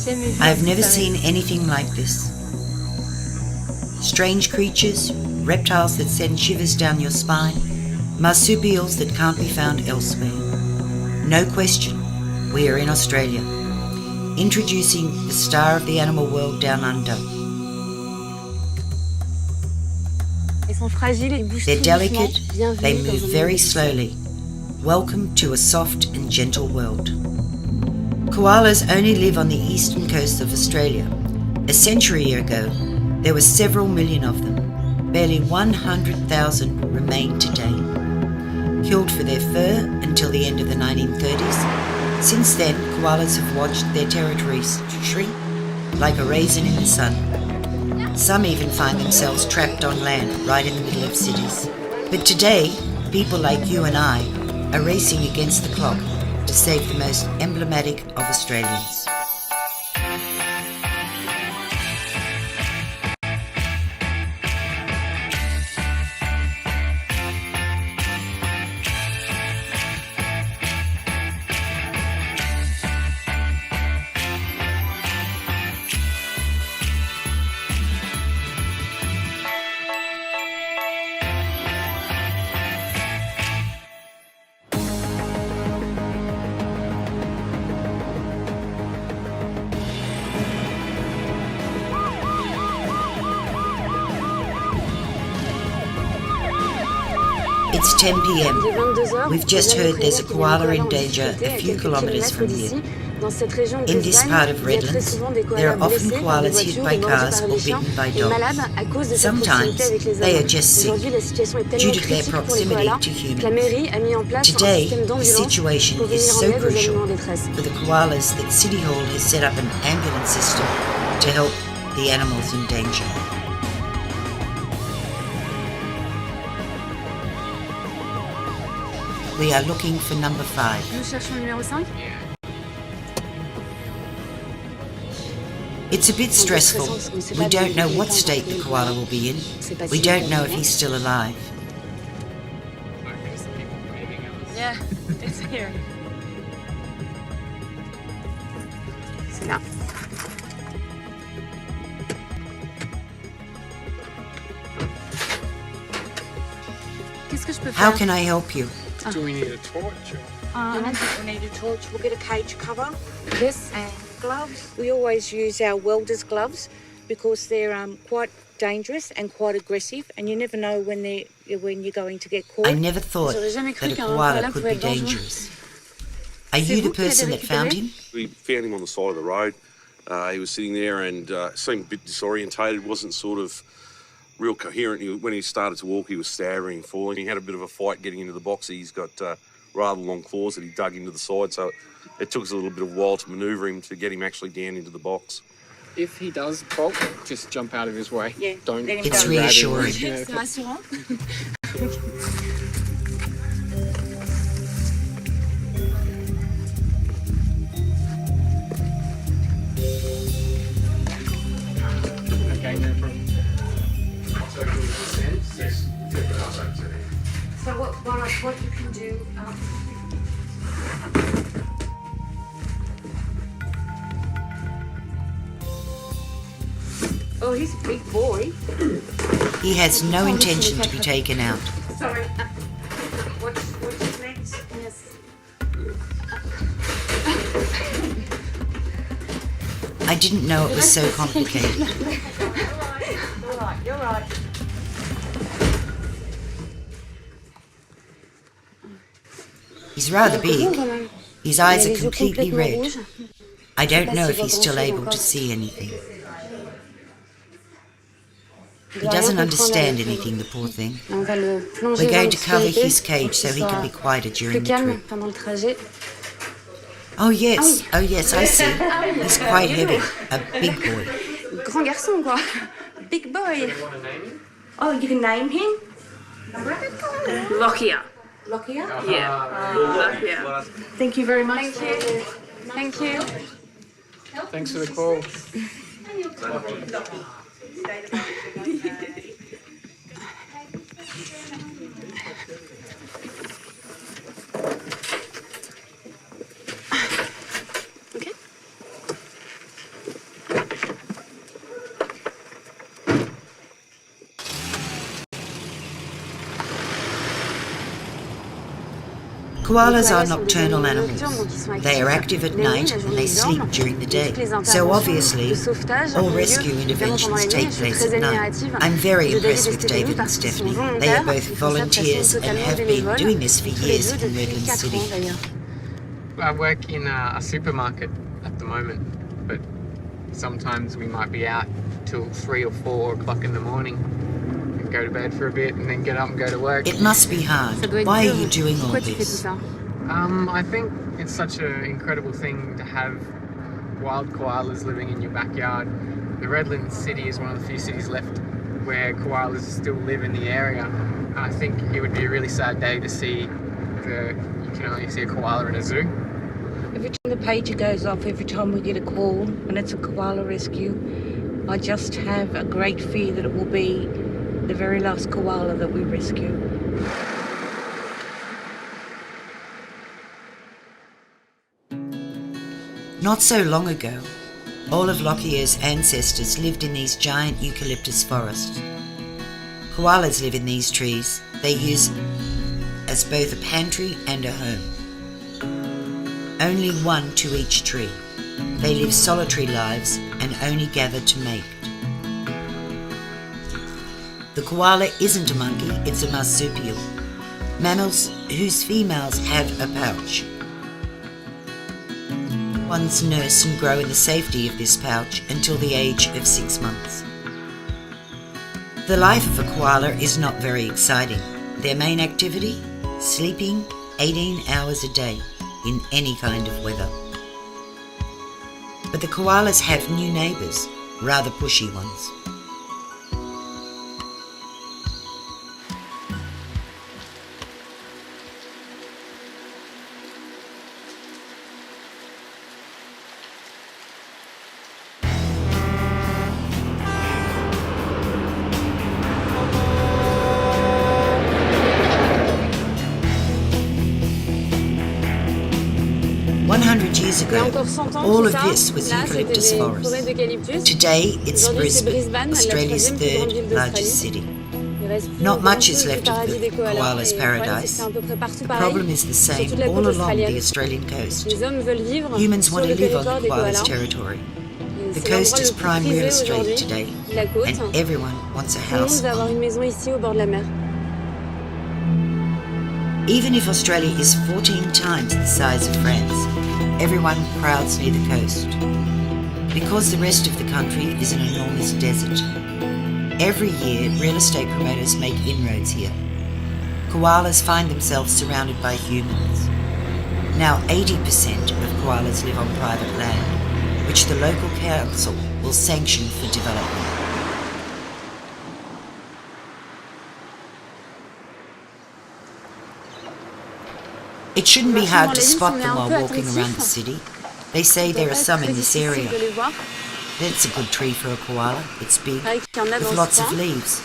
I have never seen anything like this. Strange creatures, reptiles that send shivers down your spine, marsupials that can't be found elsewhere. No question, we are in Australia, introducing the star of the animal world down under. They're delicate, they move very slowly. Welcome to a soft and gentle world. Koalas only live on the eastern coast of Australia. A century ago, there were several million of them. Barely 100,000 remain today. Killed for their fur until the end of the 1930s, since then koalas have watched their territories shrink like a raisin in the sun. Some even find themselves trapped on land right in the middle of cities. But today, people like you and I are racing against the clock to save the most emblematic of Australians. It's 10 p.m. We've just heard there's a koala in danger a few kilometres from here. In this part of Redlands, there are often koalas hit by cars or bitten by dogs. Sometimes they are just sick due to their proximity to humans. Today, the situation is so crucial for the koalas that City Hall has set up an ambulance system to help the animals in danger. We are looking for number 5. Nous cherchons le numéro 5? It's a bit stressful. We don't know what state the koala will be in. We don't know if he's still alive. Yeah, it's here. C'est là. Qu'est-ce que je peux faire? How can I help you? Do we need a torch? I don't think we need a torch. We'll get a cage cover This? and gloves. We always use our welder's gloves because they're quite dangerous and quite aggressive, and you never know when you're going to get caught. I never thought that a koala could be dangerous. Are you the person that found him? We found him on the side of the road. He was sitting there and seemed a bit disorientated, wasn't sort of real coherent. When he started to walk, he was staggering, falling. He had a bit of a fight getting into the box. He's got rather long claws that he dug into the side, so it took us a little bit of a while to manoeuvre him to get him actually down into the box. If he does bolt, just jump out of his way. Yeah, Don't. It's reassuring. C'est rassurant. Okay, no problem. So what you can do? Oh, he's a big boy. He has no intention to be taken out. Sorry. What's his legs? Yes. I didn't know it was so complicated. You're right. He's rather big. His eyes are completely red. I don't know if he's still able to see anything. He doesn't understand anything, the poor thing. We're going to cover his cage so he can be quieter during the trip. Oh yes, I see. He's quite heavy, a big boy. Grand garçon, quoi. Big boy. Oh, you can name him? Lockyer. Lockyer? Yeah. Lockyer. Thank you very much. Thank you. Thanks for the call. Okay. Koalas are nocturnal animals. They are active at night and they sleep during the day. So obviously, all rescue interventions take place at night. I'm very impressed with David and Stephanie. They are both volunteers and have been doing this for years in Redland City. I work in a supermarket at the moment, but sometimes we might be out till 3 or 4 o'clock in the morning and go to bed for a bit and then get up and go to work. It must be hard. Why are you doing all this? I think it's such an incredible thing to have wild koalas living in your backyard. The Redland city is one of the few cities left where koalas still live in the area. I think it would be a really sad day to see you can only see a koala in a zoo. Every time the pager goes off, every time we get a call and it's a koala rescue, I just have a great fear that it will be the very last koala that we rescue. Not so long ago, all of Lockyer's ancestors lived in these giant eucalyptus forests. Koalas live in these trees. They use as both a pantry and a home. Only one to each tree. They live solitary lives and only gather to mate. The koala isn't a monkey, it's a marsupial. Mammals whose females have a pouch. Ones nurse and grow in the safety of this pouch until the age of 6 months. The life of a koala is not very exciting. Their main activity? Sleeping 18 hours a day in any kind of weather. But the koalas have new neighbours, rather pushy ones. Years ago, all of this was eucalyptus forest. Today, it's Brisbane, Australia's third largest city. Not much is left of the koala's paradise. The problem is the same all along the Australian coast. Humans want to live on the koala's territory. The coast is prime real estate today, and everyone wants a house on it. Even if Australia is 14 times the size of France, everyone crowds near the coast. Because the rest of the country is an enormous desert. Every year, real estate promoters make inroads here. Koalas find themselves surrounded by humans. Now 80% of koalas live on private land, which the local council will sanction for development. It shouldn't be hard to spot them while walking around the city. They say there are some in this area. That's a good tree for a koala. It's big, with lots of leaves.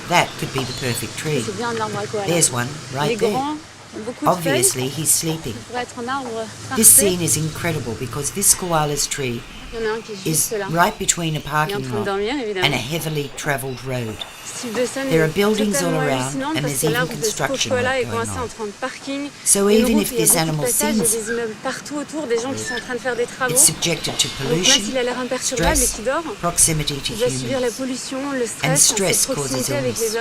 That could be the perfect tree. There's one right there. Obviously, he's sleeping. This scene is incredible because this koala's tree is right between a parking lot and a heavily travelled road. There are buildings all around and there's even construction work going on. So even if this animal seems it's subjected to pollution, stress, proximity to humans, and stress causes illness.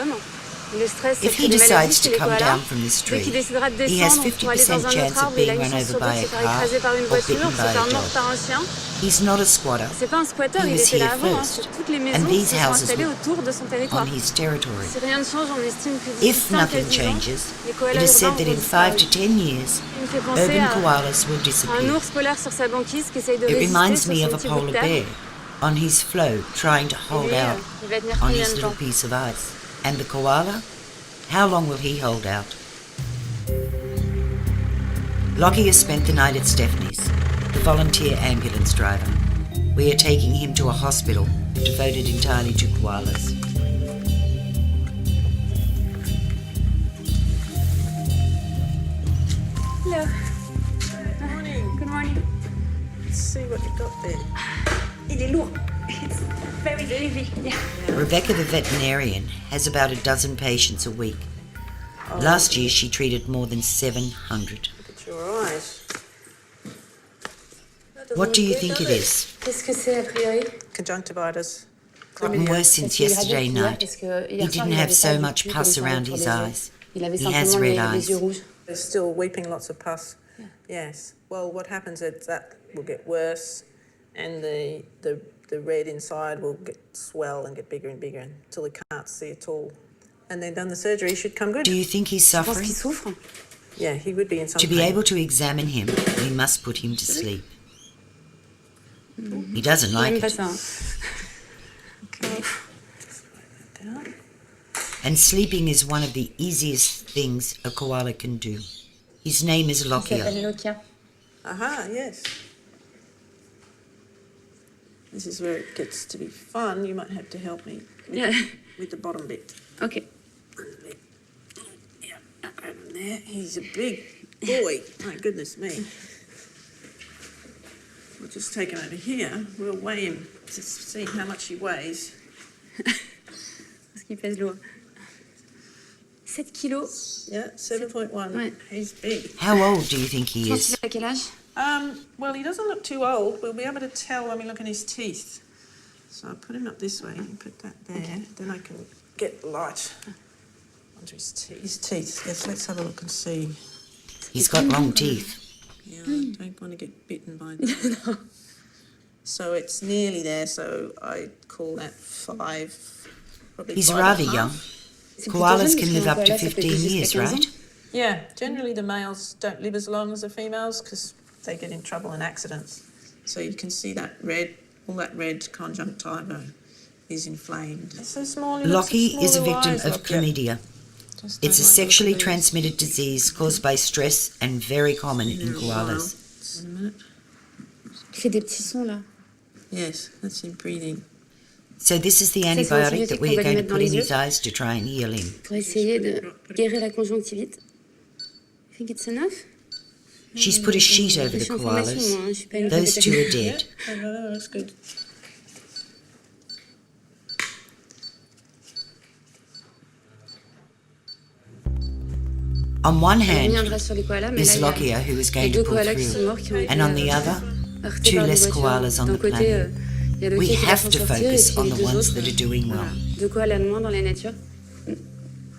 If he decides to come down from this tree, he has 50% chance of being run over by a car or bitten by a dog. He's not a squatter. He was here first, and these houses were on his territory. If nothing changes, it is said that in 5 to 10 years, urban koalas will disappear. It reminds me of a polar bear on his floe trying to hold out on his little piece of ice. And the koala? How long will he hold out? Lockie has spent the night at Stephanie's, the volunteer ambulance driver. We are taking him to a hospital devoted entirely to koalas. Hello. Good morning. Good morning. Let's see what you've got there. Il est lourd. It's very heavy. Yeah. Rebecca, the veterinarian, has about a dozen patients a week. Last year, she treated more than 700. your eyes. What do you think it is? Qu'est-ce que c'est a priori? Conjunctivitis. Gotten worse since yesterday night. He didn't have so much pus around his eyes. He has red eyes. There's still weeping, lots of pus. Yeah. Yes. Well, what happens is that will get worse, and the red inside will swell and get bigger and bigger until he can't see at all. And then done the surgery, he should come good. Do you think he's Je pense suffering? qu'il souffre. Yeah, he would be in some To be pain. able to examine him, we must put him to sleep. He doesn't like J'aime pas it. ça. Okay. Down. And sleeping is one of the easiest things a koala can do. His name is Il s'appelle Lockyer. Lokia. Aha, yes. This is where it gets to be fun. You might have to help me with the bottom bit. Ok. Yeah, grab him there. He's a big boy. My goodness me. We'll just take him over here. We'll weigh him to see how much he weighs. Parce qu'il pèse lourd. 7 kilos. Yeah, 7.1. Ouais. He's big. How old do you think he Je pense is? qu'il a quel âge? Well, he doesn't look too old. We'll be able to tell when we look at his teeth. So I'll put him up this way and put that there. Then I can get light onto his teeth. His teeth. Yes, let's have a look and see. He's got long teeth. Yeah, I don't want to get bitten by them. So it's nearly there, so I call that 5. Probably He's 5 rather and a young. half. C'est plutôt Koalas jeune, can parce live qu'un up to koala, ça peut 15 vivre years, jusqu'à 15 ans. right? Yeah, generally the males don't live as long as the females because they get in trouble in accidents. So you can see that red, all that red conjunctiva is inflamed. It's so small. Lockie is a victim of chlamydia. It's a sexually transmitted disease caused by stress and very common in koalas. In a minute. Il fait des petits sons là. Yes, that's him breathing. So this is the Ça, c'est antibiotic that l'antibiotique we are qu'on va going lui to mettre dans put les in yeux. his eyes to try and heal him. Pour essayer de guérir la conjonctivite. I think it's enough. She's put a sheet over Je the suis en formation, koalas. moi, hein, je suis pas une Those two are répétition. dead. Oh, no, that's good. On one On hand reviendra sur les koalas, mais là, is il y a Lockyer, who is les going deux to pull koalas qui sont through, morts, qui ont été and on the other, heurtés 2 par des less voitures. koalas on D'un the côté, planet. il y a le We quai qui va have s'en to sortir, et focus puis on les the deux ones autres, that are doing well. voilà, 2 koalas de moins dans la nature.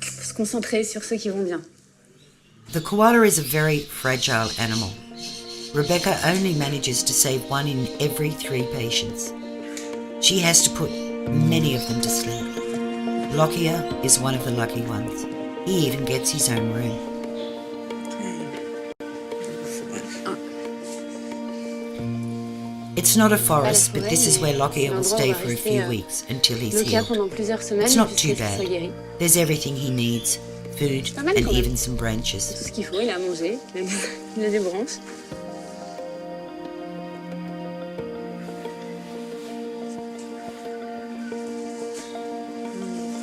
Faut se concentrer sur ceux qui vont bien. The koala is a very fragile animal. Rebecca only manages to save 1 in every 3 patients. She has to put many of them to sleep. Lockyer is one of the lucky ones. He even gets his own room. It's not a forest, but this is where Lockyer will stay for a few weeks until he's Lokia healed. pendant plusieurs semaines. It's not jusqu'à too ce qu'il soit bad. guéri. There's everything he needs, food Pas mal, and quand même. even some Tout branches. ce qu'il faut, il a à manger, il a des branches.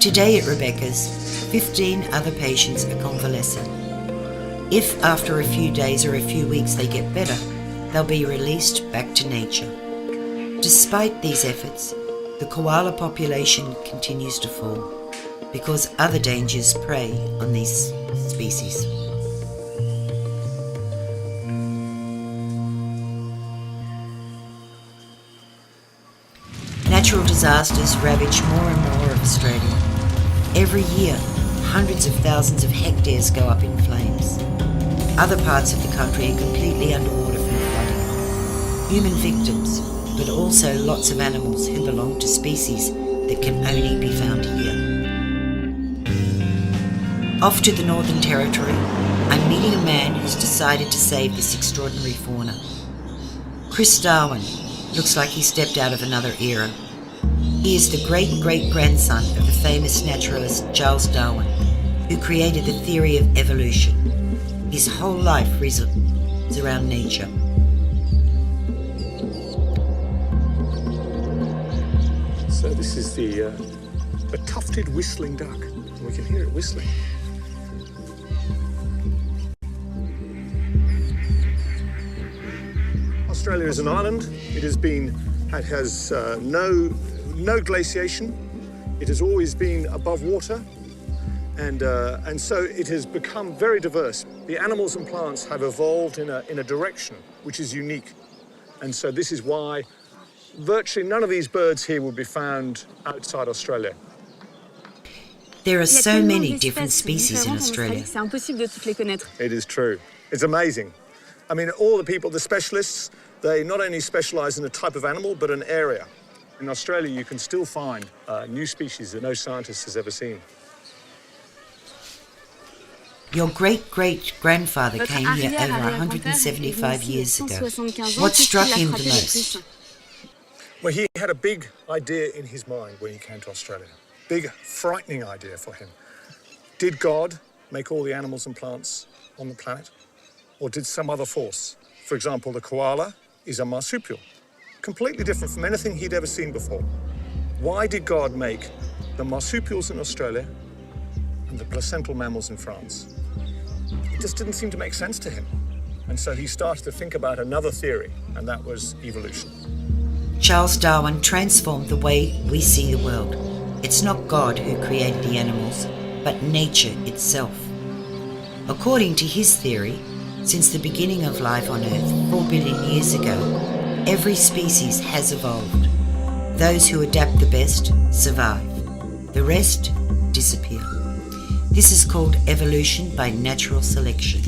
Today at Rebecca's, 15 other patients are convalescent. If after a few days or a few weeks they get better, they'll be released back to nature. Despite these efforts, the koala population continues to fall because other dangers prey on these species. Natural disasters ravage more and more of Australia. Every year, hundreds of thousands of hectares go up in flames. Other parts of the country are completely underwater from flooding. Human victims, but also lots of animals who belong to species that can only be found here. Off to the Northern Territory, I'm meeting a man who's decided to save this extraordinary fauna. Chris Darwin looks like he stepped out of another era. He is the great-great-grandson of the famous naturalist Charles Darwin, who created the theory of evolution. His whole life revolves around nature. So this is the tufted whistling duck. We can hear it whistling. Australia is an island. It has no glaciation. It has always been above water. And so it has become very diverse. The animals and plants have evolved in a direction which is unique. And so this is why virtually none of these birds here will be found outside Australia. There are so many different species in Australia. C'est impossible de toutes les connaître. It is true. It's amazing. I mean, all the people, the specialists, they not only specialise in a type of animal, but an area. In Australia, you can still find new species that no scientist has ever seen. Your great-great-grandfather came here over 175 years ago. What struck him the most? Well, he had a big idea in his mind when he came to Australia. Big, frightening idea for him. Did God make all the animals and plants on the planet? Or did some other force? For example, the koala is a marsupial, completely different from anything he'd ever seen before. Why did God make the marsupials in Australia and the placental mammals in France? It just didn't seem to make sense to him. And so he started to think about another theory, and that was evolution. Charles Darwin transformed the way we see the world. It's not God who created the animals, but nature itself. According to his theory, since the beginning of life on Earth 4 billion years ago, every species has evolved. Those who adapt the best survive. The rest disappear. This is called evolution by natural selection.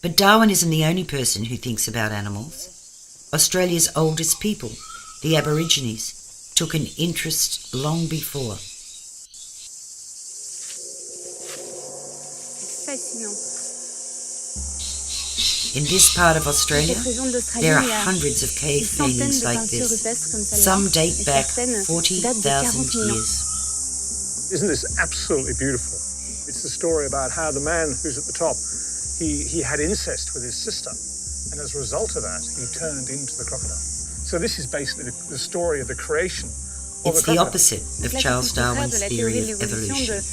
But Darwin isn't the only person who thinks about animals. Australia's oldest people, the Aborigines, took an interest long before. Fascinant. In this part of Australia, there are hundreds of cave paintings like this. Some date back 40,000 years. Isn't this absolutely beautiful? It's the story about how the man who's at the top, he had incest with his sister. And as a result of that, he turned into the crocodile. So this is basically the story of the creation of It's the opposite of Charles Darwin's theory of evolution.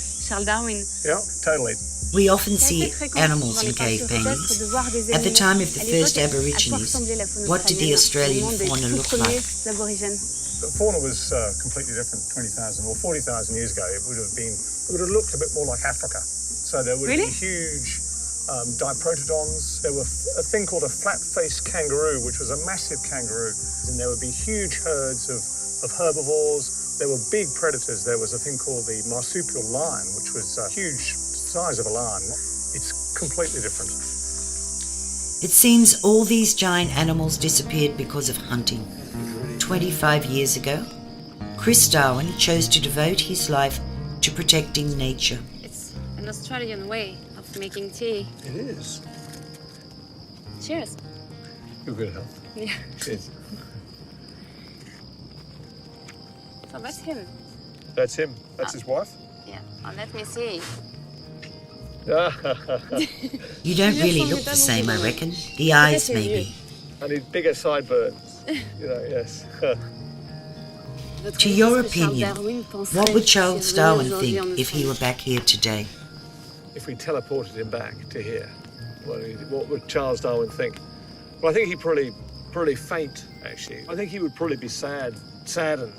Yeah, totally. We often see animals in cave paintings. At the time of the first Aborigines, what did the Australian fauna look like? The fauna was completely different 20,000 or 40,000 years ago. It would have looked a bit more like Africa. So there would be huge diprotodons. There were a thing called a flat-faced kangaroo, which was a massive kangaroo. And there would be huge herds of herbivores. There were big predators. There was a thing called the marsupial lion, which was a huge size of a lion. It's completely different. It seems all these giant animals disappeared because of hunting. 25 years ago, Chris Darwin chose to devote his life to protecting nature. It's an Australian way of making tea. It is. Cheers. You're good enough. Yeah. Cheers. So that's him. That's him. That's his wife. Yeah. Let me see. You don't really look the same, I reckon. The eyes, maybe. I need bigger sideburns. Yes. To your opinion, what would Charles Darwin think if he were back here today? If we teleported him back to here, what would Charles Darwin think? Well, I think he'd probably faint, actually. I think he would probably be saddened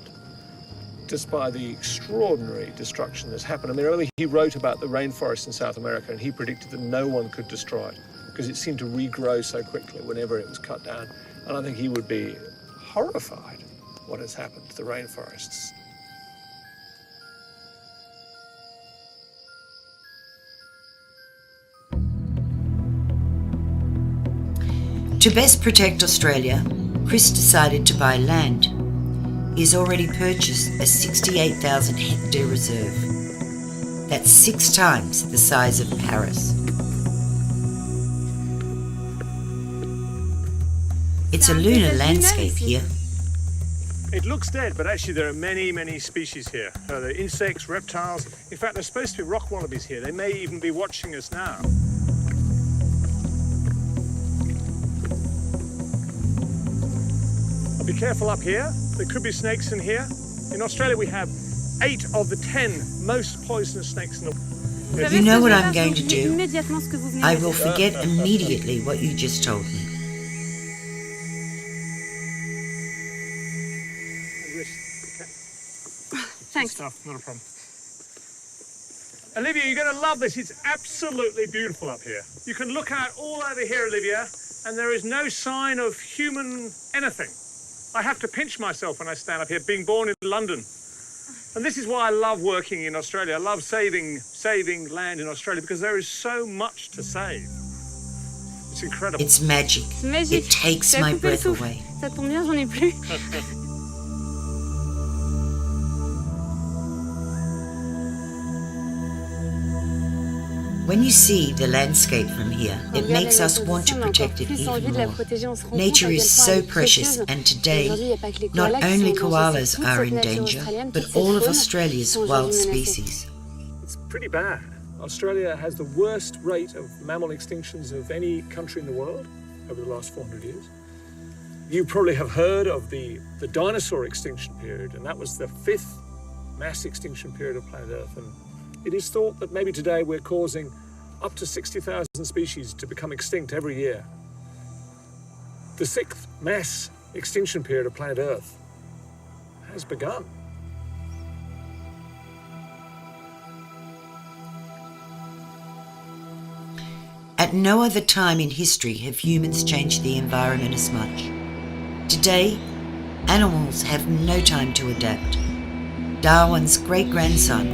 just by the extraordinary destruction that's happened. I mean, he wrote about the rainforest in South America, and he predicted that no one could destroy it because it seemed to regrow so quickly whenever it was cut down. And I think he would be horrified what has happened to the rainforests. To best protect Australia, Chris decided to buy land. He's already purchased a 68,000 hectare reserve. That's 6 times the size of Paris. It's a lunar landscape here. It looks dead, but actually there are many, many species here. There are insects, reptiles. In fact, there's supposed to be rock wallabies here. They may even be watching us now. Be careful up here. There could be snakes in here. In Australia, we have 8 of the 10 most poisonous snakes in the world. You know what I'm going to do? I will forget immediately what you just told me. Thanks. Stuff, not a problem. Olivia, you're going to love this. It's absolutely beautiful up here. You can look out all over here, Olivia, and there is no sign of human anything. I have to pinch myself when I stand up here, being born in London. And this is why I love working in Australia. I love saving land in Australia because there is so much to save. It's incredible. It's magic. C'est magique. It takes T'as my coupé le breath souffle. away. Ça tombe bien, j'en ai plus. When you see the landscape from here, it makes us want to protect it even more. Nature is so precious, and today, not only koalas are in danger, but all of Australia's wild species. It's pretty bad. Australia has the worst rate of mammal extinctions of any country in the world over the last 400 years. You probably have heard of the dinosaur extinction period, and that was the 5th mass extinction period of planet Earth. And it is thought that maybe today we're causing up to 60,000 species to become extinct every year. The 6th mass extinction period of planet Earth has begun. At no other time in history have humans changed the environment as much. Today, animals have no time to adapt. Darwin's great-grandson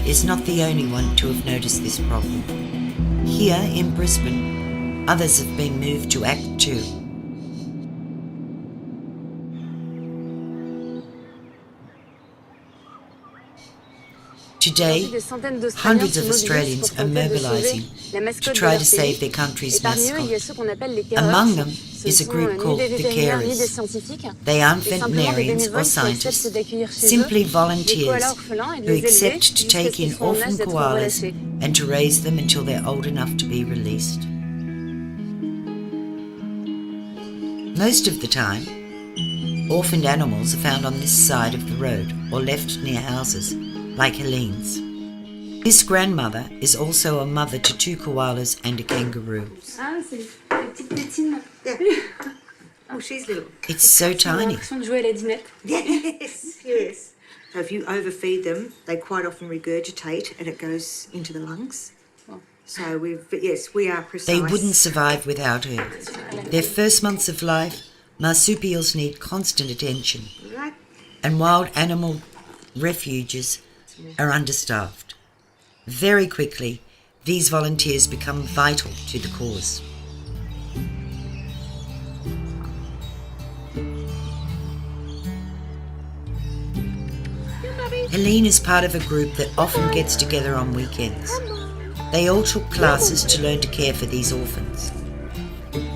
is not the only one to have noticed this problem. Here in Brisbane, others have been moved to act too. Today, hundreds of Australians are mobilising to try to save their country's mascot. Among them is a group called the Carers. They aren't veterinarians or scientists, simply volunteers who accept to take in orphan koalas and to raise them until they're old enough to be released. Most of the time, orphaned animals are found on this side of the road or left near houses, like Helene's. His grandmother is also a mother to 2 koalas and a kangaroo. Oh, she's little. It's so tiny. Yes, yes. So if you overfeed them, they quite often regurgitate and it goes into the lungs. So we are precise. They wouldn't survive without her. Their first months of life, marsupials need constant attention. Right. And wild animal refuges are understaffed. Very quickly, these volunteers become vital to the cause. Helene is part of a group that often gets together on weekends. They all took classes to learn to care for these orphans.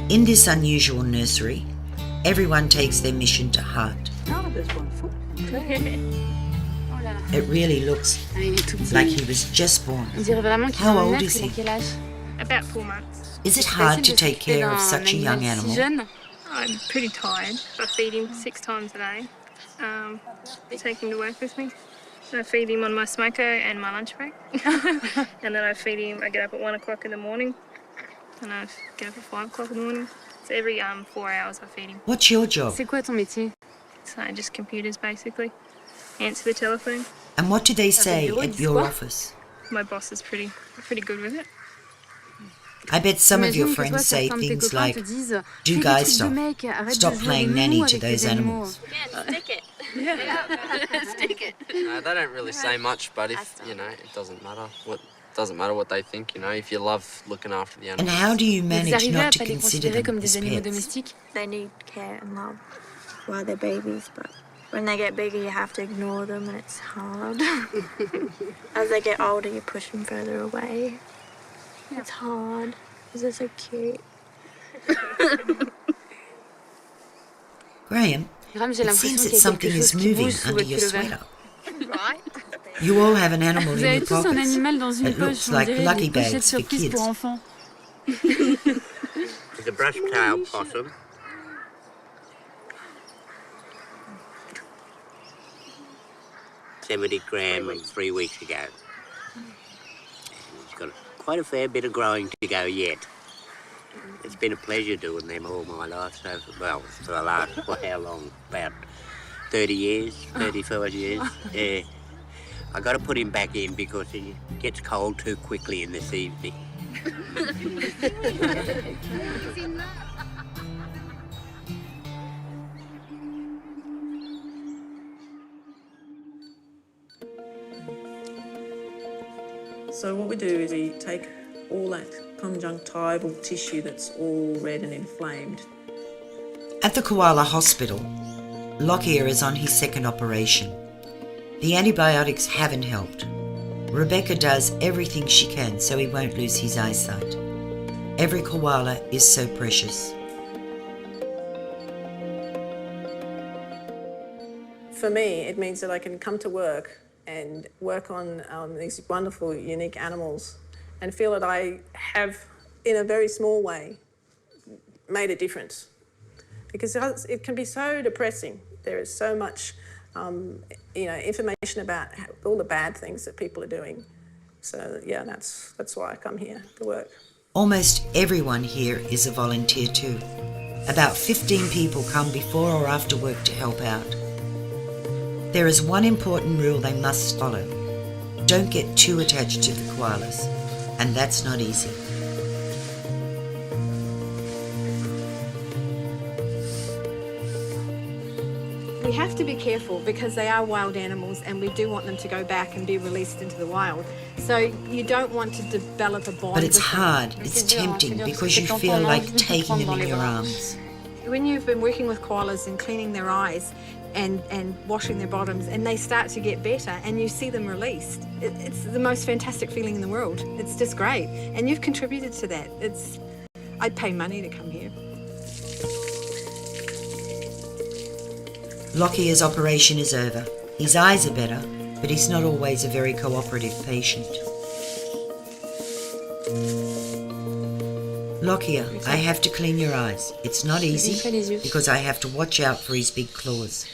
In this unusual nursery, everyone takes their mission to heart. It really looks like he was just born. How old is he? About 4 months. Is it hard to take care of such a young animal? I'm pretty tired. I feed him 6 times a day. I take him to work with me. I feed him on my smoko and my lunch break. And then I feed him, I get up at 1 o'clock in the morning. And I get up at 5 o'clock in the morning. So every 4 hours I feed him. What's your job? C'est quoi ton métier? So just computers basically. Answer the telephone. And what do they say at your office? My boss is pretty good with it. I bet some of your friends say things like, do guys stop playing nanny to those animals. Yeah, stick it. Stick it. No, they don't really say much, but if, it doesn't matter what they think, if you love looking after the And animals. how do you manage not to consider them as pets? They need care and love while they're babies, but when they get bigger, you have to ignore them, and it's hard. As they get older, you push them further away. It's hard, because they're so cute. Graham, it seems that something is moving under your sweater. You all have an animal in your pockets. It looks like lucky bags for kids. It's a brush-tailed possum. $70 grams 3 weeks ago. And he's got quite a fair bit of growing to go yet. It's been a pleasure doing them all my life, so, well, for the last, how long? About 30 years, 35 years. Yeah. I got to put him back in because he gets cold too quickly in this evening. So what we do is we take all that conjunctival tissue that's all red and inflamed. At the koala hospital, Lockyer is on his second operation. The antibiotics haven't helped. Rebecca does everything she can so he won't lose his eyesight. Every koala is so precious. For me, it means that I can come to work and work on these wonderful, unique animals and feel that I have, in a very small way, made a difference. Because it can be so depressing. There is so much, information about all the bad things that people are doing. So, yeah, that's why I come here to work. Almost everyone here is a volunteer too. About 15 people come before or after work to help out. There is one important rule they must follow. Don't get too attached to the koalas, and that's not easy. We have to be careful because they are wild animals and we do want them to go back and be released into the wild. So you don't want to develop a bond. But it's with them. hard, it's tempting because you feel like taking them in your arms. When you've been working with koalas and cleaning their eyes and washing their bottoms and they start to get better and you see them released, it's the most fantastic feeling in the world. It's just great. And you've contributed to that. I'd pay money to come here. Lockyer's operation is over. His eyes are better, but he's not always a very cooperative patient. Lockyer, I have to clean your eyes. It's not easy because I have to watch out for his big claws.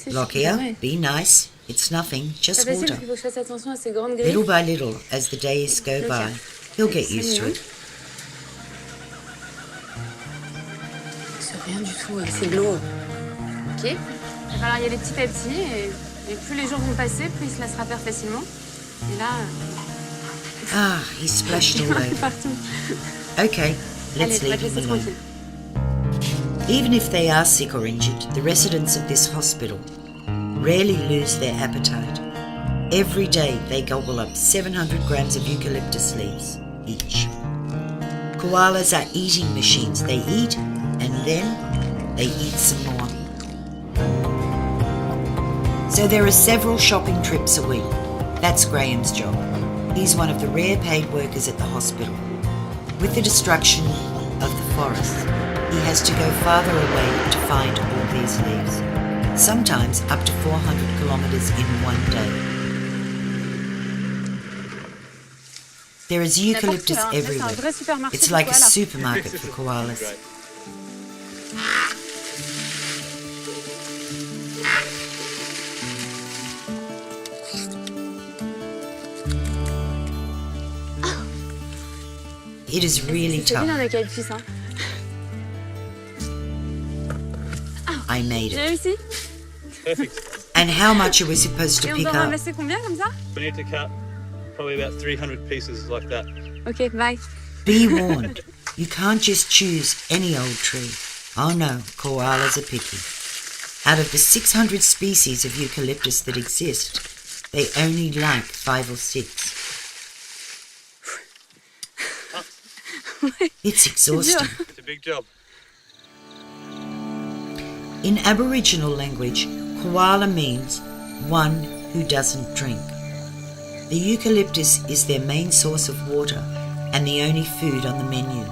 Lockyer, be nice. It's nothing, just water. Little by little, as the days go by, he'll get used to it. C'est rien du tout, c'est de l'eau. Ok. Il va falloir y aller petit à petit et plus les jours vont passer, plus il se laissera faire facilement. Et là... Ah, he splashed all over. Okay, let's leave him alone. Even if they are sick or injured, the residents of this hospital rarely lose their appetite. Every day they gobble up 700 grams of eucalyptus leaves each. Koalas are eating machines. They eat and then they eat some more. So there are several shopping trips a week. That's Graham's job. He's one of the rare paid workers at the hospital. With the destruction of the forests, he has to go farther away to find all these leaves, sometimes up to 400 kilometres in one day. There is eucalyptus everywhere. It's like a supermarket for koalas. It is really tough. I made it. Perfect. And how much are we supposed to pick up? We need to cut probably about 300 pieces like that. Okay, bye. Be warned, you can't just choose any old tree. Oh no, koalas are picky. Out of the 600 species of eucalyptus that exist, they only like 5 or 6. It's exhausting. It's a big job. In Aboriginal language, koala means one who doesn't drink. The eucalyptus is their main source of water and the only food on the menu.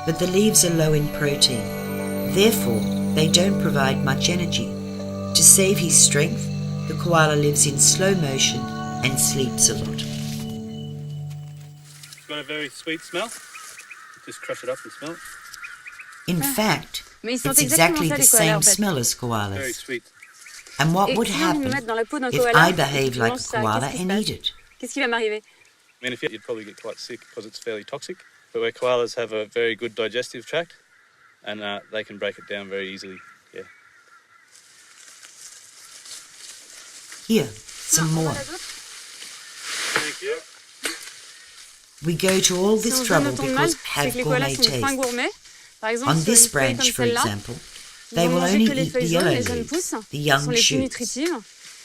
But the leaves are low in protein. Therefore, they don't provide much energy. To save his strength, the koala lives in slow motion and sleeps a lot. It's got a very sweet smell. Just crush it up and smell it. In fact, it's exactly the same smell as koalas. Very sweet. And what would happen if I behaved like a koala and eat it? I mean, if you'd probably get quite sick because it's fairly toxic. But where koalas have a very good digestive tract and they can break it down very easily. Yeah. Here, some more. We go to all Si this on se donne trouble le ton de mal, because c'est have que les koalas gourmet sont des fins taste. gourmets. Par exemple, On sur this une feuille branch, comme for celle-là, example, ils they vont will manger only que les eat the feuilles jaunes, yellow les jeunes leaves, pousses, the qui young sont les plus shoots. nutritives.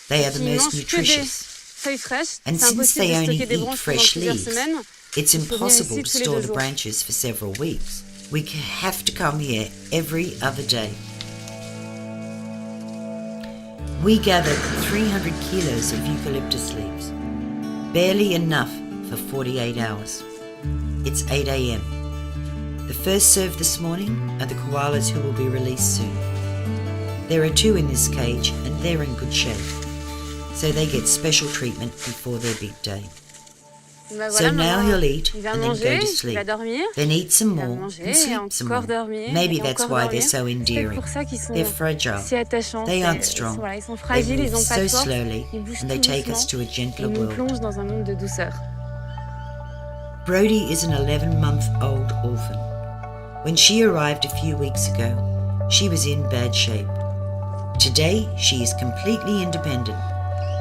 They are the S'ils most mangent que des nutritious. feuilles fraîches, And c'est since impossible they de only stocker des eat branches pendant fresh plusieurs leaves, semaines. it's Il faut venir impossible ici to tous les store 2 the jours. branches for several weeks. We have to come here every other day. We gather 300 kilos of eucalyptus leaves, barely enough for 48 hours. It's 8 a.m. The first served this morning are the koalas who will be released soon. There are 2 in this cage and they're in good shape, so they get special treatment before their big day. Ben So voilà, now maintenant, he'll eat il va and then manger, go to il sleep, va dormir, then eat some il va more manger, and et sleep some encore more. dormir, Maybe et that's encore why they're dormir. so C'est peut-être endearing. pour ça qu'ils sont They're fragile. si attachants. They aren't strong. Voilà, ils sont They fragiles, move ils n'ont pas de so force, slowly ils bougent and tout they take us doucement, to a et gentler ils nous world. plongent dans un monde de douceur. Brody is an 11-month-old orphan. When she arrived a few weeks ago, she was in bad shape. Today, she is completely independent,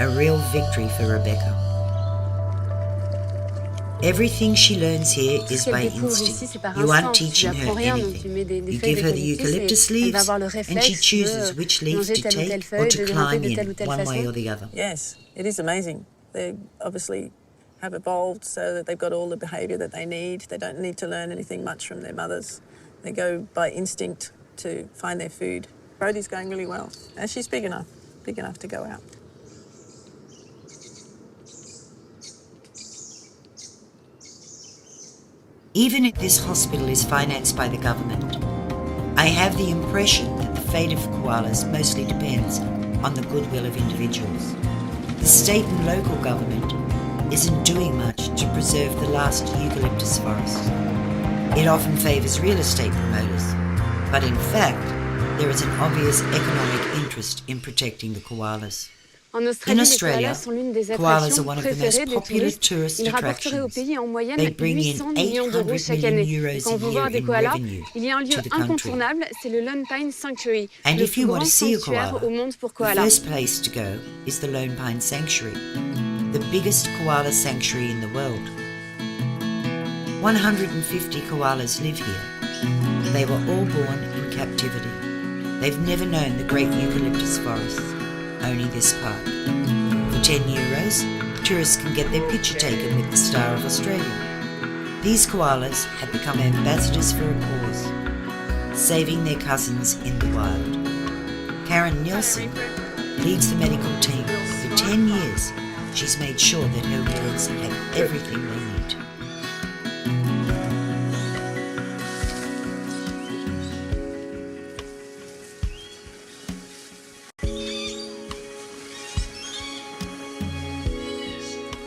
a real victory for Rebecca. Everything she learns here Tout is ce qu'elle by découvre ici, instinct. c'est par You aren't instinct. Tu lui teaching apprends her rien, donc tu anything. mets des You feuilles give her the d'eucalyptus eucalyptus et elle va leaves avoir le and she réflexe chooses de which leaf manger to telle ou telle take or feuille, to de grimper climb de telle ou in telle one way façon. or the other. Yes, it is amazing. They obviously have evolved so that they've got all the behaviour that they need. They don't need to learn anything much from their mothers. They go by instinct to find their food. Brodie's going really well, and she's big enough to go out. Even if this hospital is financed by the government, I have the impression that the fate of koalas mostly depends on the goodwill of individuals. The state and local government isn't doing much to preserve the last eucalyptus forests. It often favours real estate promoters, but in fact, there is an obvious economic interest in protecting the koalas. En In Australie, les Australia, koalas sont l'une des koalas are attractions one of the préférées most des popular touristes. tourist Ils rapporteraient au attractions. pays en moyenne They bring 800 in millions d'euros 800 chaque million année. euros Quand on a veut year voir des in koalas, revenue il y a un lieu to the country. incontournable, c'est le Lone Pine Sanctuary, And le if plus you want grand to see a sanctuaire koala, au monde pour the koalas. first place to go is the Lone Pine Sanctuary, the biggest koala sanctuary in the world. 150 koalas live here. They were all born in captivity. They've never known the great eucalyptus forests, only this park. For €10, tourists can get their picture taken with the Star of Australia. These koalas have become ambassadors for a cause, saving their cousins in the wild. Karen Nielsen leads the medical team. For 10 years, she's made sure that her wards have everything they need.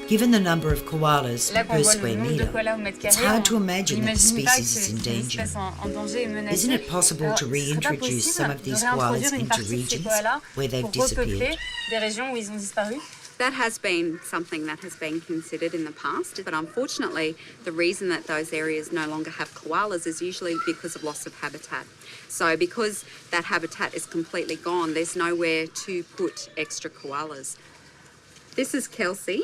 Given the number of koalas Là, quand on per voit le square nombre de meter, koalas au mètre it's carré, hard to on imagine that the n'imagine pas que species is c'est in une danger. espèce en danger et menacée. Isn't it possible Alors, to ce serait pas reintroduce some of possible these de koalas réintroduire une into partie de ces regions koalas where they've pour disappeared? repeupler des régions où ils ont disparu? That has been something that has been considered in the past, but unfortunately the reason that those areas no longer have koalas is usually because of loss of habitat. So because that habitat is completely gone, there's nowhere to put extra koalas. This is Kelsey.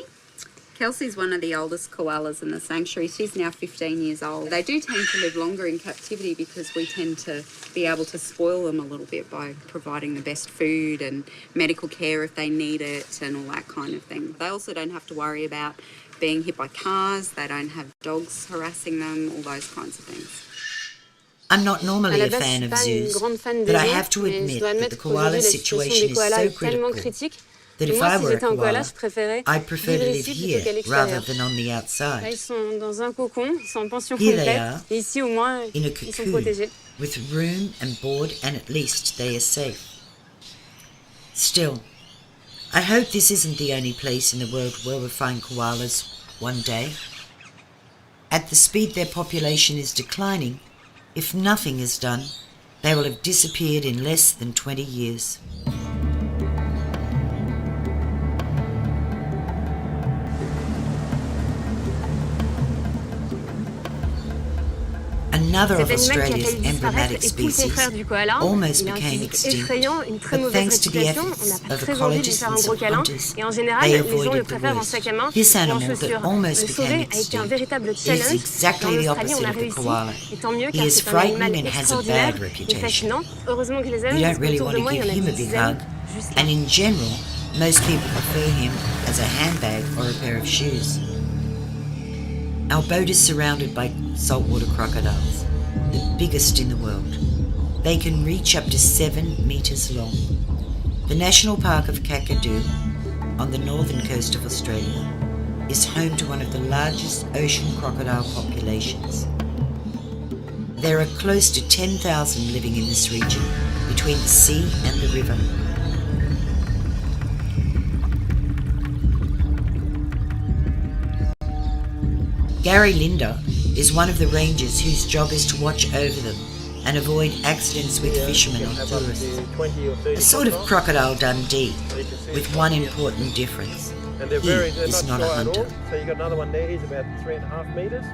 Kelsey's one of the oldest koalas in the sanctuary. She's now 15 years old. They do tend to live longer in captivity because we tend to be able to spoil them a little bit by providing the best food and medical care if they need it and all that kind of thing. They also don't have to worry about being hit by cars. They don't have dogs harassing them, all those kinds of things. I'm not normally À la a base, fan je of suis pas une zoos, grande fan but des I zoos, have to mais je admit dois that the admettre qu'aujourd'hui, koala la situation situation des is koalas so est tellement critical critique that que if moi, I si were a j'étais un koala, koala, je préférais I'd prefer to vivre live ici plutôt qu'à here rather l'extérieur. than on the Là, outside. ils sont dans un cocon, ils sont en pension Here they complète, are, et ici, au moins, in a ils sont cocoon, protégés. with room and board, and at least they are safe. Still, I hope this isn't the only place in the world where we'll find koalas one day. At the speed their population is declining, if nothing is done, they will have disappeared in less than 20 years. Another of Cet animal qui a Australia's failli emblematic disparaître est tout le species contraire du koala. almost Il a un became physique extinct, effrayant, une très but mauvaise thanks to the réputation. On efforts n'a pas of très envie de lui ecologists faire un and gros some câlin. hunters, Et en général, they les gens le avoided the préfèrent en worst. sac à main This ou en animal that chaussures. almost Le became sauver a été un extinct véritable is challenge. Et exactly en the Australie, on opposite a of the réussi. koala. Et tant mieux He car is c'est un animal frightening and has a extraordinaire bad et reputation. fascinant. Heureusement qu'il les aime You parce don't really qu'autour want de to moi, il y give en a him des a big dizaines. hug, Juste là. and in general, most people prefer him as a handbag or a pair of shoes. Our boat is surrounded by saltwater crocodiles, the biggest in the world. They can reach up to 7 metres long. The National Park of Kakadu, on the northern coast of Australia, is home to one of the largest ocean crocodile populations. There are close to 10,000 living in this region, between the sea and the river. Gary Linder is one of the rangers whose job is to watch over them and avoid accidents with fishermen or tourists. A sort of crocodile Dundee, with one important difference. He is not a hunter. So you got another one there, he's about 3.5 metres.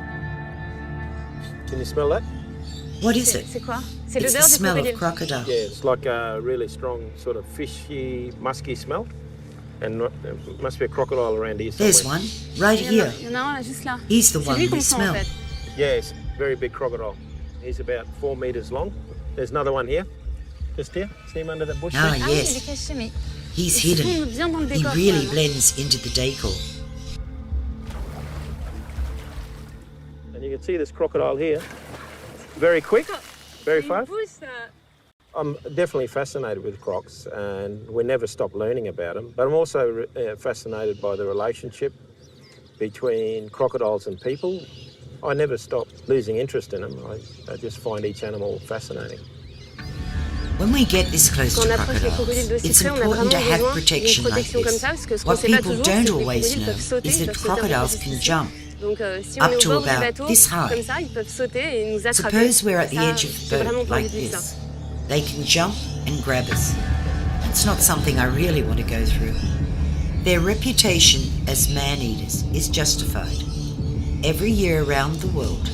Can you smell that? What is it? C'est quoi? C'est It's the l'odeur du smell of crocodile. crocodile. Yeah, it's like a really strong sort of fishy, musky smell. And there must be a crocodile around here somewhere. There's one, right here. Il y en a un là, juste là. He's the C'est one lui we qu'on sent en smell. fait. Yes, very big crocodile. He's about 4 metres long. There's another one here. Just here. See him under that bush Ah, there? Ah oui, il est yes. caché, mais He's il hidden. tombe bien dans le He décor. really quand même. blends into the decor. And you can see this crocodile here. Very quick, very fast. I'm definitely fascinated with crocs, and we never stop learning about them. But I'm also fascinated by the relationship between crocodiles and people. I never stop losing interest in them. I just find each animal fascinating. When we get this close Quand to on approche les crocodiles crocodiles, d'aussi it's près, on a important to vraiment have besoin d'une protection like protection comme this. ça, parce que ce qu'on What sait pas people toujours, c'est don't que les always crocodiles know peuvent sauter, is ils that peuvent sauter un peu crocodiles plus can ici. jump Donc si on up est au to bord du about bateau, this comme high. ça, ils peuvent sauter et nous attraper. Suppose we're at the Ça, edge of j'ai the vraiment boat pas envie like de vivre ça. this. They can jump and grab us. It's not something I really want to go through. Their reputation as man-eaters is justified. Every year around the world,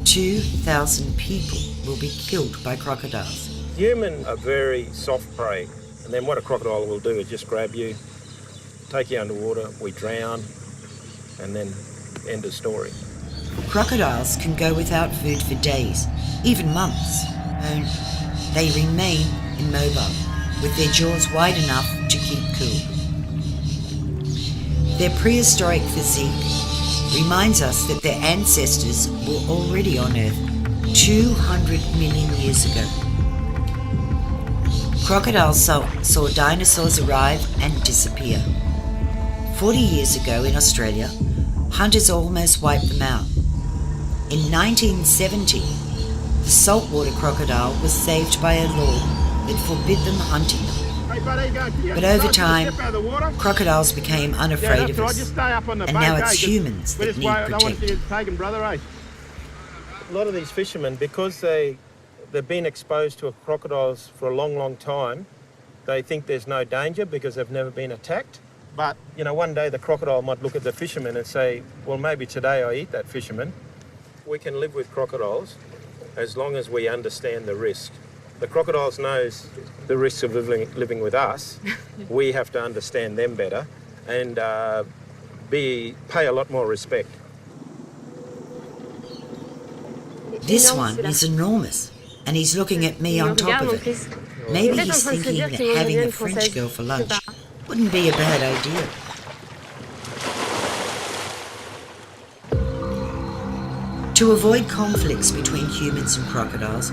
2,000 people will be killed by crocodiles. Humans are very soft prey, and then what a crocodile will do is just grab you, take you underwater, we drown, and then end of story. Crocodiles can go without food for days, even months. And they remain immobile, with their jaws wide enough to keep cool. Their prehistoric physique reminds us that their ancestors were already on Earth 200 million years ago. Crocodiles saw dinosaurs arrive and disappear. 40 years ago in Australia, hunters almost wiped them out. In 1970, the saltwater crocodile was saved by a law that forbid them hunting them. But over time, crocodiles became unafraid of us, and now it's humans that need protecting. A lot of these fishermen, because they've been exposed to crocodiles for a long, long time, they think there's no danger because they've never been attacked. But, you know, one day the crocodile might look at the fisherman and say, well, maybe today I eat that fisherman. We can live with crocodiles as long as we understand the risk. The crocodiles knows the risks of living with us. We have to understand them better and pay a lot more respect. This one is enormous, and he's looking at me on top of it. Maybe he's thinking that having a French girl for lunch wouldn't be a bad idea. To avoid conflicts between humans and crocodiles,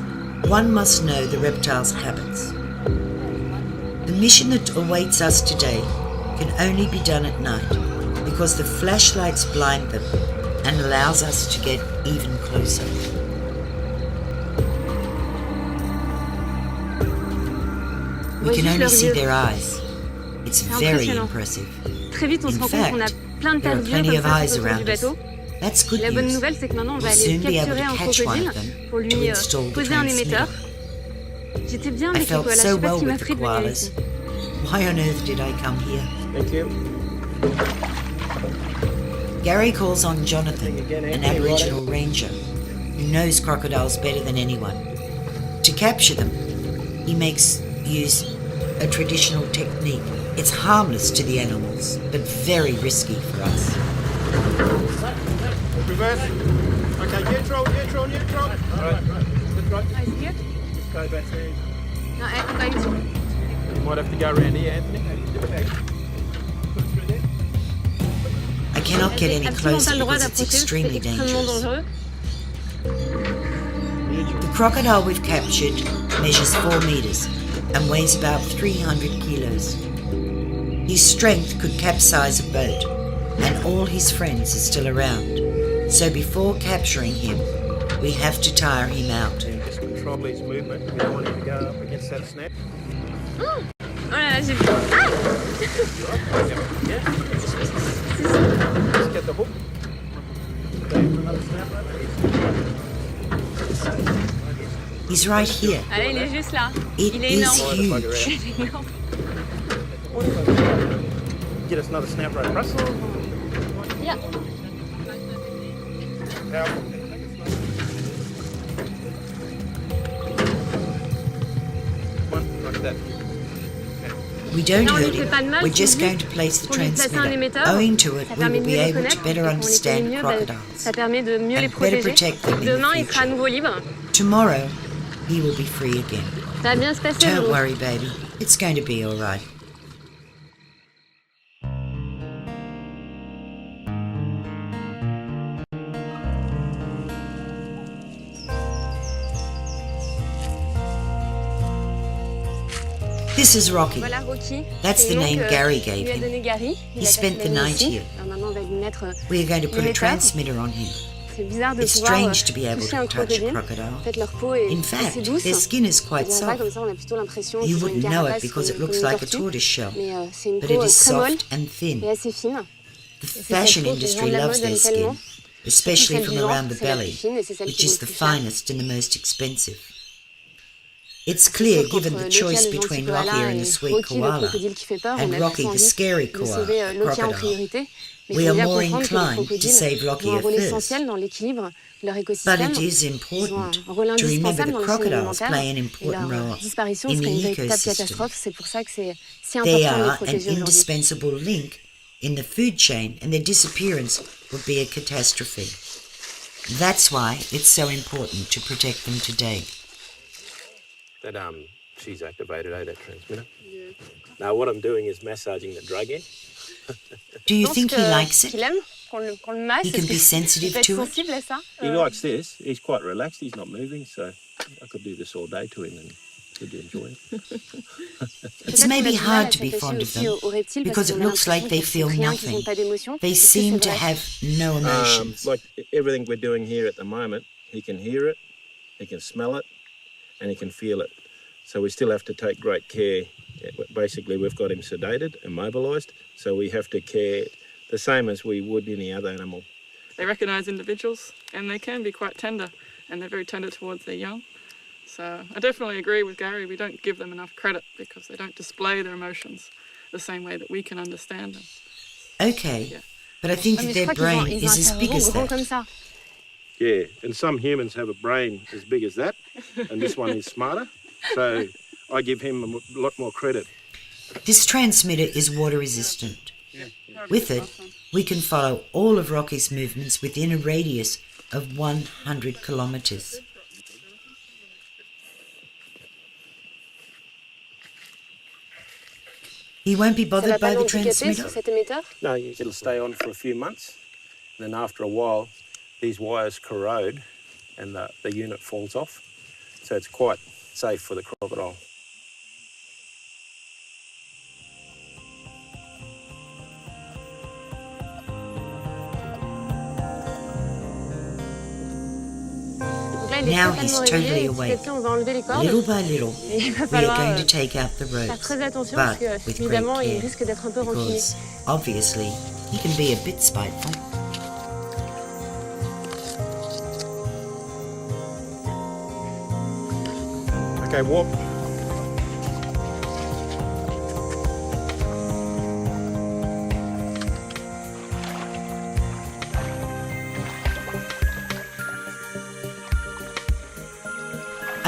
one must know the reptile's habits. The mission that awaits us today can only be done at night because the flashlights blind them and allows us to get even closer. We can only see their eyes. It's very impressive. Très vite, on se In rend compte qu'on a fact, plein de there are paires d'yeux plenty comme of ça eyes tout autour du around us. bateau. That's good La bonne news. nouvelle, c'est que maintenant, on va We'll aller soon be able capturer to un catch one crocodile of them pour to lui install the poser un émetteur. transmitter. J'étais bien I avec les felt koalas, je so sais pas well ce qui m'a with the pris de venir koalas. ici. Why on earth did I come here? Thank you. Gary calls on Jonathan, an Aboriginal ranger, who knows crocodiles better than anyone. To capture them, he makes use a traditional technique. It's harmless to the animals, but very risky for us. Reverse. Okay, neutral. All right. That's right. Ah, is it good? Just go back there. No, I'm going to. You might have to go around here, Anthony. Put it through there. I cannot get any closer because it's extremely c'est extrêmement dangerous. dangereux. The crocodile we've captured measures 4 meters and weighs about 300 kilos. His strength could capsize a boat, and all his friends are still around. So before capturing him, we have to tire him out. And just control his movement. We don't want him to go up against that snap. Oh là là, j'ai vu. Ah Yeah. Just get the hook. Okay, another snap. He's right here. Allez, il est juste là. It Il est is énorme. huge. Il est énorme. Get us another snap right across. Yeah. Powerful. One like that. We don't Non, on hurt lui fait him. pas de mal, We're just c'est going to place the pour lui placer un transmitter. émetteur. Owing to it, Ça we permet will de be mieux les able to connaître, better et quand on les connaît understand mieux, crocodiles ça permet de mieux les and better protéger. protect them in Demain, the il sera à future. nouveau libre. Tomorrow, he will be free again. Ça va bien se passer. Don't Lolo. worry, baby. It's going to be all right. This is Rocky. Voilà Rocky. That's the Et donc, name Gary gave lui a him. donné Gary. Il He a spent cassé the la nuit night ici. here. Alors maintenant, on va lui mettre We are going to put a l'émetteur. transmitter on him. C'est bizarre de It's pouvoir strange to be able toucher to un touch a crocodile. crocodile. En fait, leur peau est In assez fact, douce. their skin is On quite dirait pas, soft. comme ça, on a plutôt l'impression You qu'ils ont une wouldn't know carapace it because it comme looks une like a tortue. tortoise shell, Mais c'est une but peau it is très molle soft and thin. et assez fine. The Et c'est cette fashion peau que les gens industry de la loves mode their aiment skin, tellement. especially Celle from du ventre, around the c'est la plus belly, fine et c'est celle which qui is vaut the le plus cher. finest and the most expensive. It's clear, given the choice between Rocky and the sweet Rocky, le koala, crocodile qui fait peur, on and a Rocky, plutôt the envie scary de sauver Loki en crocodile, priorité. Mais we il faut are bien more comprendre que les inclined to crocodiles save Rocky ont un at rôle first. essentiel dans l'équilibre de leur But écosystème. it is Ils ont important un rôle to remember indispensable that dans la chaîne crocodiles alimentaire. play an Et important leur role disparition in serait une the véritable ecosystem. catastrophe. C'est pour ça que c'est si They important de les are an protéger aujourd'hui. indispensable link in the food chain, and their disappearance would be a catastrophe. That's why it's so important to protect them today. That she's activated, that transmitter. Yeah. Now what I'm doing is massaging the drug end. Do you think he likes it? Qu'il aime qu'on le masse. He can be sensitive Il peut être to it. sensible à ça. He likes this. He's quite relaxed. He's not moving, so I could do this all day to him and he'd enjoy it. It's maybe hard to be fond of them because it looks like they feel nothing. They seem to have no emotions. Like everything we're doing here at the moment, he can hear it, he can smell it, and he can feel it. So we still have to take great care. Basically, we've got him sedated, immobilised, so we have to care the same as we would any other animal. They recognise individuals and they can be quite tender, and they're very tender towards their young. So I definitely agree with Gary, we don't give them enough credit because they don't display their emotions the same way that we can understand them. Okay, but I think that their brain is as big as that. Yeah, and some humans have a brain as big as that, and this one is smarter, so I give him a lot more credit. This transmitter is water resistant. With it, we can follow all of Rocky's movements within a radius of 100 kilometres. He won't be bothered by the transmitter? No, it'll stay on for a few months. Then after a while, these wires corrode and the unit falls off. So it's quite safe for the crocodile. Now he's totally awake. Little by little, we are going to take out the ropes, but with great care, because obviously he can be a bit spiteful. Okay, walk.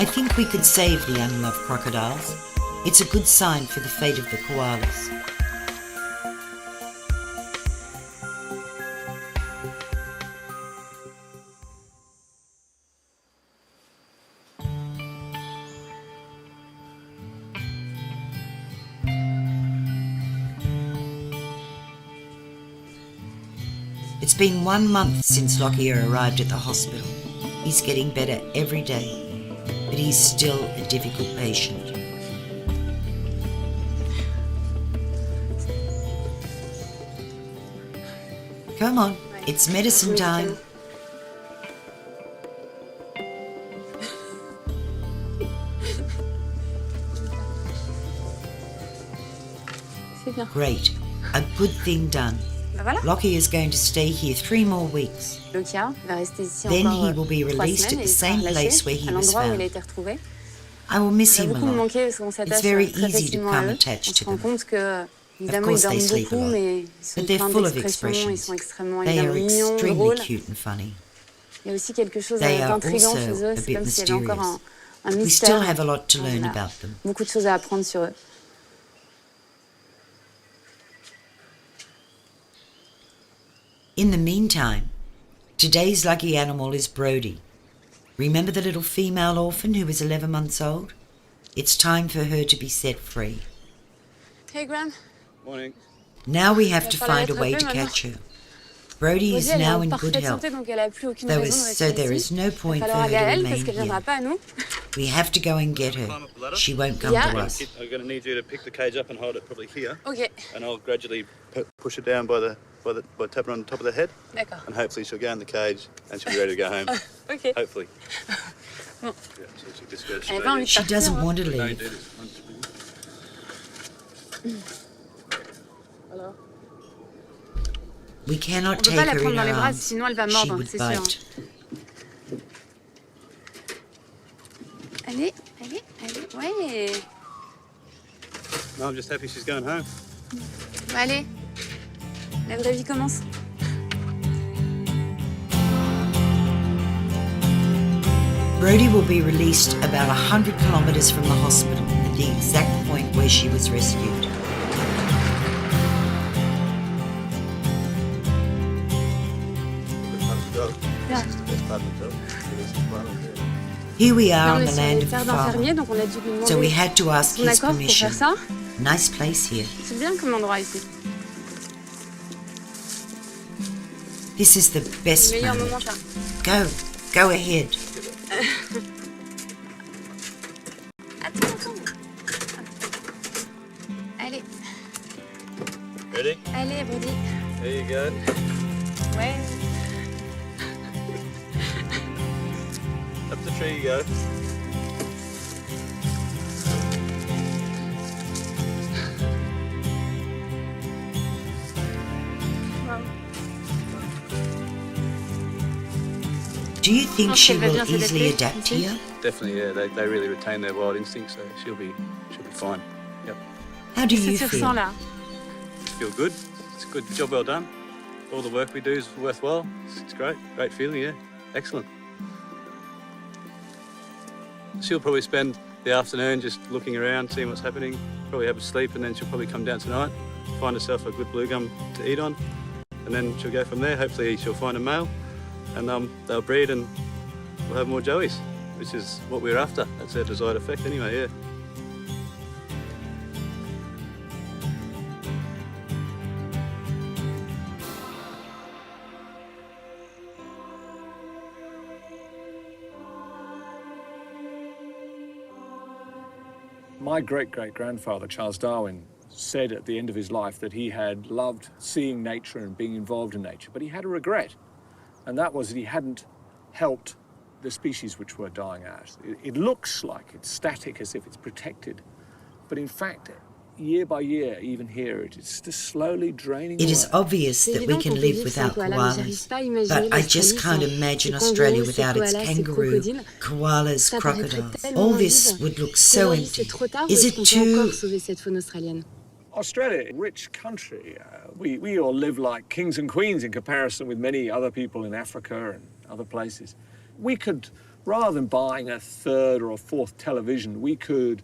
I think we could save the unloved crocodiles. It's a good sign for the fate of the koalas. It's been 1 month since Lockyer arrived at the hospital. He's getting better every day, but he's still a difficult patient. Come on, it's medicine time. Great, a good thing done. Lockie is going to stay here 3 more weeks. Then he will be released at the same place where he was found. I will miss him a lot. It's very easy to become attached to them. Of course they sleep a lot, but they're full of expressions. They are extremely cute and funny. They are also a bit mysterious. We still have a lot to learn about them. In the meantime, today's lucky animal is Brody. Remember the little female orphan who was 11 months old? It's time for her to be set free. Hey, Graham. Morning. Now we have to find a way to catch her. Brody is now in good health, so there is no point for her to remain here. We have to go and get her. She won't come to us. I'm going to need you to pick the cage up and hold it probably here. Okay. And I'll gradually push it down by tapping her on the top of the head. D'accord. And hopefully she'll go in the cage and she'll be ready to go home. Okay. Hopefully. Bon. Yeah, so she'll just go straight She doesn't want to leave. We cannot take her in our arms. She would bite. Allez, ouais. No, I'm just happy she's going home. Allez, la vraie vie commence. Brody will be released about 100 kilometres from the hospital at the exact point where she was rescued. Here we are on the land of the farmer, so we had to ask his permission. Nice place here. C'est bien comme endroit ici. This is the best moment. Go ahead. Attends. Allez. Ready? Allez, Brody. There you go. Ouais. Up the tree you go. Do you think she will easily adapt here? Definitely, yeah. They really retain their wild instincts, so she'll be fine. Yep. How do you feel? I feel good. It's a good job well done. All the work we do is worthwhile. It's great feeling, yeah. Excellent. She'll probably spend the afternoon just looking around, seeing what's happening, probably have a sleep, and then she'll probably come down tonight, find herself a good blue gum to eat on, and then she'll go from there. Hopefully she'll find a male, and they'll breed and we'll have more joeys, which is what we're after. That's our desired effect anyway, yeah. My great-great-grandfather, Charles Darwin, said at the end of his life that he had loved seeing nature and being involved in nature, but he had a regret, and that was that he hadn't helped the species which were dying out. It looks like it's static, as if it's protected, but in fact, year by year, even here, it's just slowly draining away. It is obvious that we can live without koalas, but I just can't imagine Australia without its kangaroo, koalas, crocodiles. All this would look so empty. Is it too... Australia, a rich country. We all live like kings and queens in comparison with many other people in Africa and other places. We could, rather than buying a third or a fourth television, we could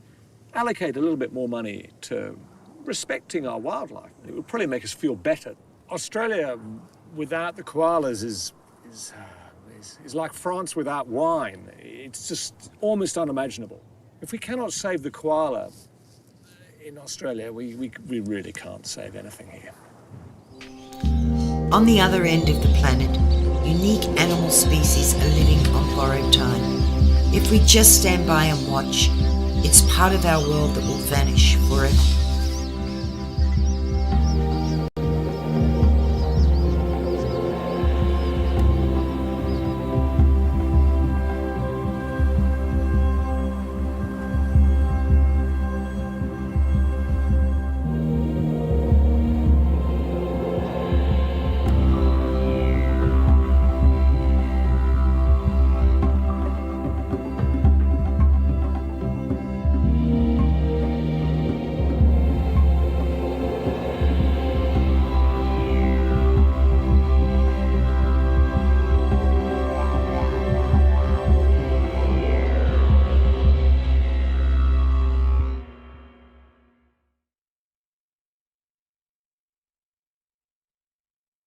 allocate a little bit more money to respecting our wildlife. It would probably make us feel better. Australia without the koalas is like France without wine. It's just almost unimaginable. If we cannot save the koala in Australia, we really can't save anything here. On the other end of the planet, unique animal species are living on borrowed time. If we just stand by and watch, it's part of our world that will vanish forever.